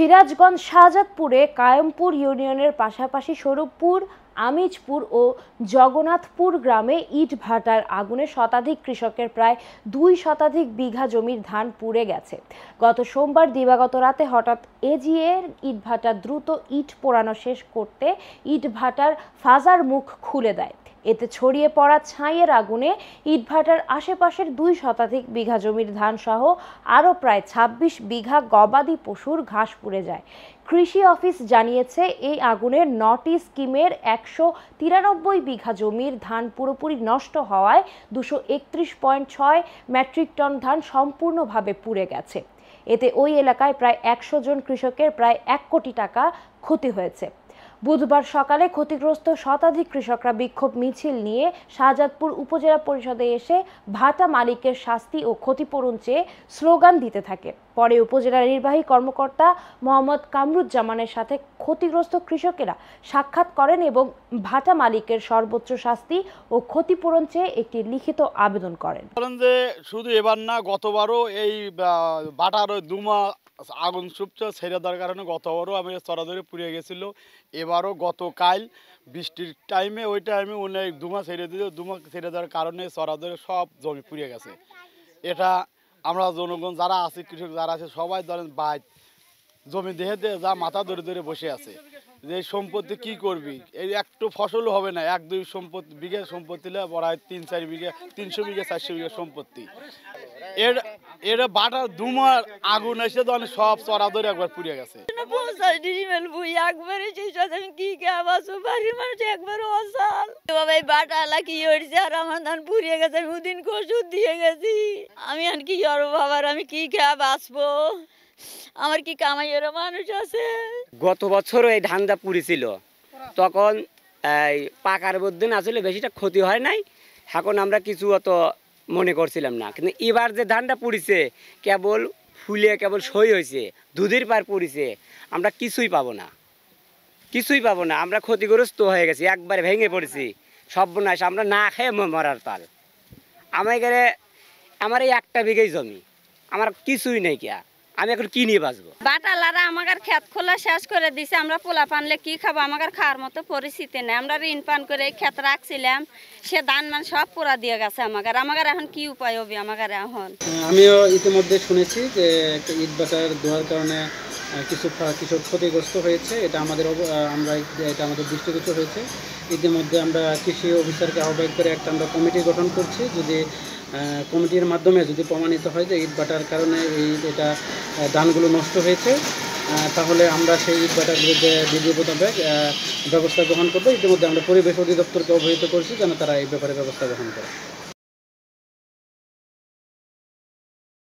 সিরাজগঞ্জ শাহজাদপুরে কায়মপুর ইউনিয়নের পাশাপাশি স্বরূপপুর, আমিজপুর ও জগন্নাথপুর গ্রামে ইট ভাটার আগুনে শতাধিক কৃষকের প্রায় 2 শতাধিক বিঘা জমির ধান পুড়ে গেছে। গত সোমবার দিবাগত রাতে হঠাৎ এজিএর ইটভাটা দ্রুত ইট পোড়ানো শেষ করতে ইটভাটার ফাজার মুখ খুলে দেয়। এতে ছড়িয়ে পড়া ছাইয়ের আগুনে ইটভাটার আশেপাশের 2 শতাধিক বিঘা জমির ধান সহ আরও প্রায় 26 বিঘা গবাদি পশুর ঘাস পুড়ে যায়। কৃষি অফিস জানিয়েছে, এই আগুনের 9টি স্কিমের 193 বিঘা জমির ধান পুরোপুরি নষ্ট হওয়ায় 231.6 মেট্রিক টন ধান সম্পূর্ণভাবে পুড়ে গেছে। এতে ওই এলাকায় প্রায় 100 জন কৃষকের প্রায় 1 কোটি টাকা ক্ষতি হয়েছে। বুধবার সকালে ক্ষতিগ্রস্ত শতাধিক কৃষকরা বিক্ষোভ মিছিল নিয়ে শাহজাদপুর উপজেলা পরিষদে এসে ভাটা মালিকের শাস্তি ও ক্ষতিপূরণ চেয়ে স্লোগান দিতে থাকে। পরে উপজেলা নির্বাহী কর্মকর্তা মোহাম্মদ কামরুজ্জামানের সাথে ক্ষতিগ্রস্ত কৃষকেরা সাক্ষাৎ করেন এবং ভাটা মালিকের সর্বোচ্চ শাস্তি ও ক্ষতিপূরণ চেয়ে একটি লিখিত আবেদন করেন। শুধু এবার না, গতবারও এই ভাটার 2 মাস আগুন চুপচে ছেড়ে দেওয়ার কারণে গতবারও আমি চড়াধরে পুড়িয়ে গেছিলো। এবারও গতকাল বৃষ্টির টাইমে ওই টাইমে অনেক 2 মাস ছেড়ে দিল। 2 মাস ছেড়ে দেওয়ার কারণে চড়াধরে সব জমি পুড়িয়ে গেছে। এটা আমরা জনগণ যারা আছে, কৃষক যারা আছে, সবাই ধরেন বাইক জমি দেহে যা মাথা ধরে ধরে বসে আছে যে সম্পত্তি কি করবি, এই একটু ফসল হবে না। 1-2 সম্পত্তি বিঘা সম্পত্তি বড় হয় 3-4 বিঘা, 300 বিঘা 400 বিঘা সম্পত্তি। এর বাটার 2 মাস আগুন এসে তো সব চড়া ধরে একবার পুড়িয়ে গেছে। আমি আর কি করবো বাবার, আমি কি খেয়ে বাঁচবো, আমার কি কামাইয়ের মানুষ আছে। গত বছরও এই ধানটা পুড়েছিল, তখন এই পাকার মধ্যে আসলে বেশিটা ক্ষতি হয় নাই। এখন আমরা কিছু অত মনে করছিলাম না, কিন্তু এবার যে ধানটা পুড়েছে কেবল ফুলে কেবল সই হয়েছে, দুধের পার পুড়েছে, আমরা কিছুই পাবো না, কিছুই পাবো না। আমরা ক্ষতিগ্রস্ত হয়ে গেছি, একবারে ভেঙে পড়েছি, সর্বনাশ। আমরা না খেয়ে মরার তাল। আমার এই 1 বিঘাই জমি, আমার কিছুই নেই, কিয়া আমি এখন কি নিয়ে বাঁচবো। বাটালারা আমাদের ক্ষেত খোলা শেষ করে দিছে, আমরা পোলা পানলে কি খাবো, আমাদের খাওয়ার মতো পরিস্থিতি নেই। আমরা ঋণ পান করে ক্ষেত রাখছিলাম, সে ধান মান সব পুরা দিয়ে গেছে। আমাদের এখন কি উপায় হবে আমাদের এখন? আমিও ইতিমধ্যে শুনেছি যে একটা ইট ভাটার ধোয়ার কারণে কিছু কৃষক ক্ষতিগ্রস্ত হয়েছে। এটা আমাদের দৃষ্টিগোচর হয়েছে। ইতিমধ্যে আমরা কৃষি অফিসারকে আহ্বান করে একটা আমরা কমিটি গঠন করছি। যদি কমিটির মাধ্যমে যদি প্রমাণিত হয় যে ইট ভাটার কারণে এটা ধানগুলো নষ্ট হয়েছে, তাহলে আমরা সেই ইট ভাটার বিরুদ্ধে বিধি মোতাবেক ব্যবস্থা গ্রহণ করবো। ইতিমধ্যে আমরা পরিবেশ অধিদপ্তরকে অবহিত করছি যেন তারা এই ব্যাপারে ব্যবস্থা গ্রহণ করে।